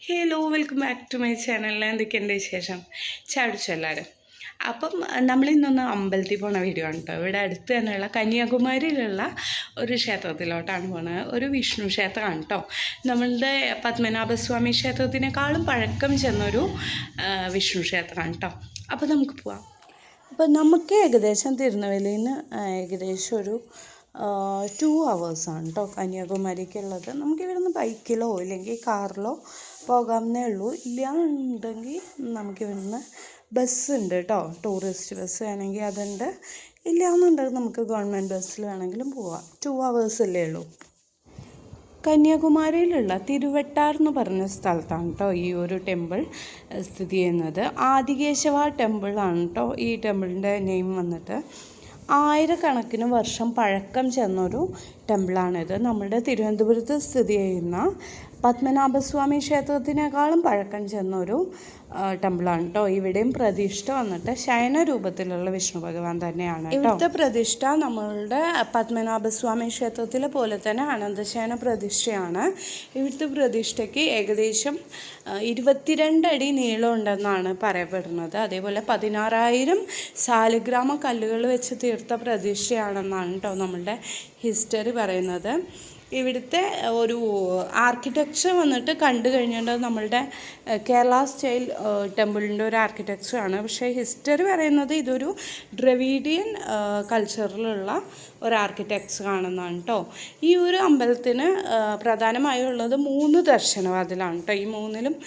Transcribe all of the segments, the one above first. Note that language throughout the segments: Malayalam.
Hello, welcome back to my channel. എന്തൊക്കെയുണ്ട് വിശേഷം? ചാടിച്ചു എല്ലാവരും. അപ്പം നമ്മളിന്നൊന്ന് അമ്പലത്തിൽ പോണ വീഡിയോ ആണ് കേട്ടോ. ഇവിടെ അടുത്ത് തന്നെയുള്ള കന്യാകുമാരിയിലുള്ള ഒരു ക്ഷേത്രത്തിലോട്ടാണ് പോകുന്നത്. ഒരു വിഷ്ണു ക്ഷേത്രമാണ് കേട്ടോ. നമ്മളുടെ പത്മനാഭസ്വാമി ക്ഷേത്രത്തിനേക്കാളും പഴക്കം ചെന്നൊരു വിഷ്ണു ക്ഷേത്രമാണ് കേട്ടോ. അപ്പോൾ നമുക്ക് പോവാം. അപ്പം നമുക്ക് ഏകദേശം തിരുനെല്ലിയിൽ നിന്ന് ഏകദേശം ഒരു 2 hours കേട്ടോ കന്യാകുമാരിക്കുള്ളത്. നമുക്കിവിടുന്ന് ബൈക്കിലോ ഇല്ലെങ്കിൽ കാറിലോ പോകാവുന്നേ ഉള്ളൂ. ഇല്ലയെന്നുണ്ടെങ്കിൽ നമുക്കിവിടുന്ന് ബസ്സുണ്ട് കേട്ടോ. ടൂറിസ്റ്റ് ബസ് വേണമെങ്കിൽ അതുണ്ട്. ഇല്ലയെന്നുണ്ടെങ്കിൽ നമുക്ക് ഗവൺമെൻറ് ബസ്സിൽ വേണമെങ്കിലും പോവാം. 2 hours അല്ലേ ഉള്ളൂ. കന്യാകുമാരിയിലുള്ള തിരുവട്ടാർ എന്ന് പറഞ്ഞ സ്ഥലത്താണ് കേട്ടോ ഈ ഒരു ടെമ്പിൾ സ്ഥിതി ചെയ്യുന്നത്. ആദികേശവ ടെമ്പിളാണ് കേട്ടോ ഈ ടെമ്പിളിൻ്റെ നെയിം വന്നിട്ട്. 1000 വർഷം പഴക്കം ചെന്നൊരു ടെമ്പിളാണിത്. നമ്മുടെ തിരുവനന്തപുരത്ത് സ്ഥിതി ചെയ്യുന്ന പത്മനാഭസ്വാമി ക്ഷേത്രത്തിനേക്കാളും പഴക്കം ചെന്നൊരു ടെമ്പിളാണ് കേട്ടോ. ഇവിടെയും പ്രതിഷ്ഠ വന്നിട്ട് ശയന രൂപത്തിലുള്ള വിഷ്ണു ഭഗവാൻ തന്നെയാണ്. ഇവിടുത്തെ പ്രതിഷ്ഠ നമ്മളുടെ പത്മനാഭസ്വാമി ക്ഷേത്രത്തിലെ പോലെ തന്നെ അനന്തശയന പ്രതിഷ്ഠയാണ്. ഇവിടുത്തെ പ്രതിഷ്ഠയ്ക്ക് ഏകദേശം 22 അടി നീളം ഉണ്ടെന്നാണ് പറയപ്പെടുന്നത്. അതേപോലെ 16,000 സാലിഗ്രാമ കല്ലുകൾ വെച്ച് തീർത്ത പ്രതിഷ്ഠയാണെന്നാണ് കേട്ടോ നമ്മളുടെ ഹിസ്റ്ററി പറയുന്നത്. ഇവിടുത്തെ ഒരു ആർക്കിടെക്ചർ വന്നിട്ട് കണ്ടു കഴിഞ്ഞിട്ട് നമ്മളുടെ കേരള സ്റ്റൈൽ ടെമ്പിളിൻ്റെ ഒരു ആർക്കിടെക്ചറാണ്. പക്ഷേ ഹിസ്റ്ററി പറയുന്നത് ഇതൊരു ദ്രവീഡിയൻ കൾച്ചറിലുള്ള ഒരു ആർക്കിടെക്ചറാണെന്നാണ് കേട്ടോ. ഈ ഒരു അമ്പലത്തിന് പ്രധാനമായും ഉള്ളത് 3 ദർശനവാതിലാണ് കേട്ടോ. ഈ 3ലും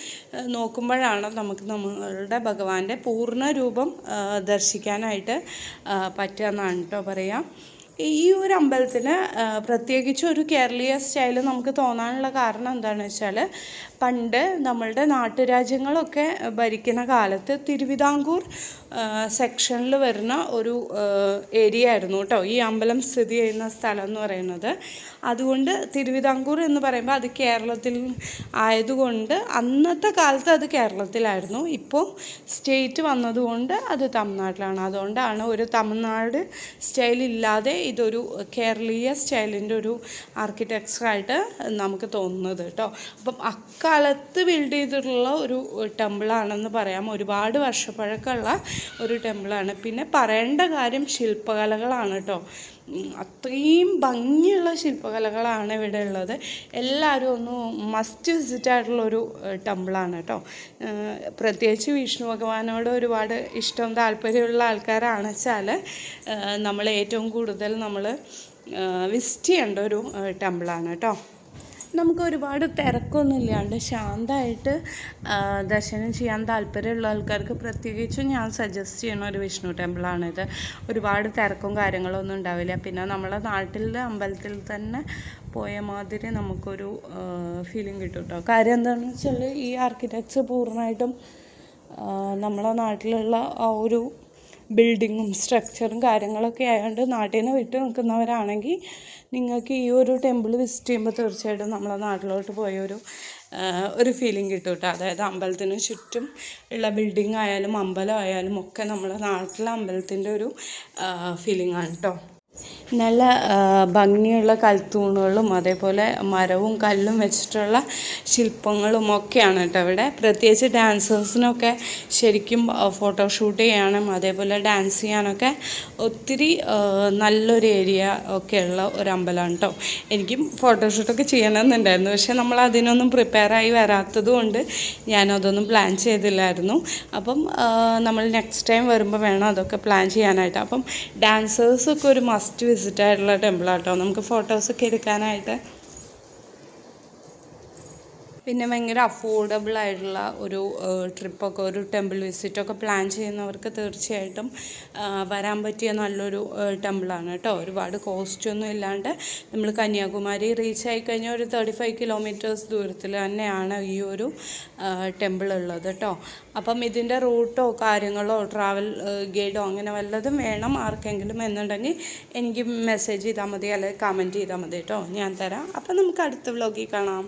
നോക്കുമ്പോഴാണ് നമുക്ക് നമ്മളുടെ ഭഗവാന്റെ പൂർണ്ണ രൂപം ദർശിക്കാനായിട്ട് പറ്റുകയെന്നാണ് കേട്ടോ പറയാം. ഈ ഒരു അമ്പലത്തിന് പ്രത്യേകിച്ച് ഒരു കേരളീയ സ്റ്റൈൽ നമുക്ക് തോന്നാനുള്ള കാരണം എന്താണെന്ന് വെച്ചാൽ, പണ്ട് നമ്മളുടെ നാട്ടുരാജ്യങ്ങളൊക്കെ ഭരിക്കുന്ന കാലത്ത് തിരുവിതാംകൂർ സെക്ഷനിൽ വരുന്ന ഒരു ഏരിയ ആയിരുന്നു കേട്ടോ ഈ അമ്പലം സ്ഥിതി ചെയ്യുന്ന സ്ഥലം എന്ന് പറയുന്നത്. അതുകൊണ്ട് തിരുവിതാംകൂർ എന്ന് പറയുമ്പോൾ അത് കേരളത്തിൽ ആയതുകൊണ്ട് അന്നത്തെ കാലത്ത് അത് കേരളത്തിലായിരുന്നു. ഇപ്പോൾ സ്റ്റേറ്റ് വന്നതുകൊണ്ട് അത് തമിഴ്നാട്ടിലാണ്. അതുകൊണ്ടാണ് ഒരു തമിഴ്നാട് സ്റ്റൈലില്ലാതെ ഇതൊരു കേരളീയ സ്റ്റൈലിൻ്റെ ഒരു ആർക്കിടെക്ചറായിട്ട് നമുക്ക് തോന്നുന്നത് കേട്ടോ. അപ്പം അക്കാലത്ത് ബിൽഡ് ചെയ്തിട്ടുള്ള ഒരു ടെമ്പിളാണെന്ന് പറയാം. ഒരുപാട് വർഷപ്പഴക്കമുള്ള ഒരു ടെമ്പിളാണ്. പിന്നെ പറയേണ്ട കാര്യം ശില്പകലകളാണ് കേട്ടോ. അത്രയും ഭംഗിയുള്ള ശില്പകലകളാണ് ഇവിടെ ഉള്ളത്. എല്ലാവരും ഒന്ന് മസ്റ്റ് വിസിറ്റ് ആയിട്ടുള്ളൊരു ടെമ്പിളാണ് കേട്ടോ. പ്രത്യേകിച്ച് വിഷ്ണു ഭഗവാനോട് ഒരുപാട് ഇഷ്ടവും താല്പര്യമുള്ള ആൾക്കാരാണ് വെച്ചാൽ നമ്മൾ ഏറ്റവും കൂടുതൽ നമ്മൾ വിസിറ്റ് ചെയ്യേണ്ട ഒരു ടെമ്പിളാണ് കേട്ടോ. നമുക്ക് ഒരുപാട് തിരക്കൊന്നും ഇല്ലാണ്ട് ശാന്തമായിട്ട് ദർശനം ചെയ്യാൻ താല്പര്യമുള്ള ആൾക്കാർക്ക് പ്രത്യേകിച്ചും ഞാൻ സജസ്റ്റ് ചെയ്യുന്ന ഒരു വിഷ്ണു ടെമ്പിളാണിത്. ഒരുപാട് തിരക്കും കാര്യങ്ങളൊന്നും ഉണ്ടാവില്ല. പിന്നെ നമ്മളെ നാട്ടിലെ അമ്പലത്തിൽ തന്നെ പോയ മാതിരി നമുക്കൊരു ഫീലിംഗ് കിട്ടും കേട്ടോ. കാര്യം എന്താണെന്ന് വെച്ചാൽ ഈ ആർക്കിടെക്ചർ പൂർണ്ണമായിട്ടും നമ്മളെ നാട്ടിലുള്ള ആ ഒരു ബിൽഡിങ്ങും സ്ട്രക്ചറും കാര്യങ്ങളൊക്കെ ആയതുകൊണ്ട് നാട്ടിൽ നിന്ന് വിട്ട് നിൽക്കുന്നവരാണെങ്കിൽ നിങ്ങൾക്ക് ഈ ഒരു ടെമ്പിൾ വിസിറ്റ് ചെയ്യുമ്പോൾ തീർച്ചയായിട്ടും നമ്മളെ നാട്ടിലോട്ട് ഒരു ഫീലിംഗ് കിട്ടും കേട്ടോ. അതായത് അമ്പലത്തിന് ചുറ്റും ഉള്ള ബിൽഡിംഗ് ആയാലും അമ്പലം ആയാലും ഒക്കെ നമ്മളെ നാട്ടിലെ അമ്പലത്തിൻ്റെ ഒരു ഫീലിംഗ് ആണ് കേട്ടോ. നല്ല ഭംഗിയുള്ള കൽത്തൂണുകളും അതേപോലെ മരവും കല്ലും വെച്ചിട്ടുള്ള ശില്പങ്ങളും ഒക്കെയാണ് കേട്ടോ ഇവിടെ. പ്രത്യേകിച്ച് ഡാൻസേഴ്സിനൊക്കെ ശരിക്കും ഫോട്ടോഷൂട്ട് ചെയ്യാനും അതേപോലെ ഡാൻസ് ചെയ്യാനൊക്കെ ഒത്തിരി നല്ലൊരു ഏരിയ ഒക്കെയുള്ള ഒരു അമ്പലമാണ് കേട്ടോ. എനിക്കും ഫോട്ടോഷൂട്ടൊക്കെ ചെയ്യണമെന്നുണ്ടായിരുന്നു. പക്ഷേ നമ്മൾ അതിനൊന്നും പ്രിപ്പയറായി വരാത്തത് കൊണ്ട് ഞാനതൊന്നും പ്ലാൻ ചെയ്തില്ലായിരുന്നു. അപ്പം നമ്മൾ നെക്സ്റ്റ് ടൈം വരുമ്പോൾ വേണം അതൊക്കെ പ്ലാൻ ചെയ്യാനായിട്ട്. അപ്പം ഡാൻസേഴ്സൊക്കെ ഒരു മസ്റ്റ് വിസിറ്റ് ആയിട്ടുള്ള ടെമ്പിളാട്ടോ. നമുക്ക് ഫോട്ടോസൊക്കെ എടുക്കാനായിട്ട്. പിന്നെ ഭയങ്കര അഫോർഡബിൾ ആയിട്ടുള്ള ഒരു ട്രിപ്പൊക്കെ ഒരു ടെമ്പിൾ വിസിറ്റൊക്കെ പ്ലാൻ ചെയ്യുന്നവർക്ക് തീർച്ചയായിട്ടും വരാൻ പറ്റിയ നല്ലൊരു ടെമ്പിളാണ് കേട്ടോ. ഒരുപാട് കോസ്റ്റൊന്നും ഇല്ലാണ്ട് നമ്മൾ കന്യാകുമാരി റീച്ച് ആയിക്കഴിഞ്ഞാൽ ഒരു 35 kilometers ദൂരത്തിൽ തന്നെയാണ് ഈ ഒരു ടെമ്പിൾ ഉള്ളത് കേട്ടോ. അപ്പം ഇതിൻ്റെ റൂട്ടോ കാര്യങ്ങളോ ട്രാവൽ ഗൈഡോ അങ്ങനെ വല്ലതും വേണം ആർക്കെങ്കിലും എന്നുണ്ടെങ്കിൽ എനിക്ക് മെസ്സേജ് ചെയ്താൽ മതി, അല്ലെങ്കിൽ കമൻറ്റ് ചെയ്താൽ മതി കേട്ടോ. ഞാൻ തരാം. അപ്പം നമുക്ക് അടുത്ത വ്ലോഗിൽ കാണാം.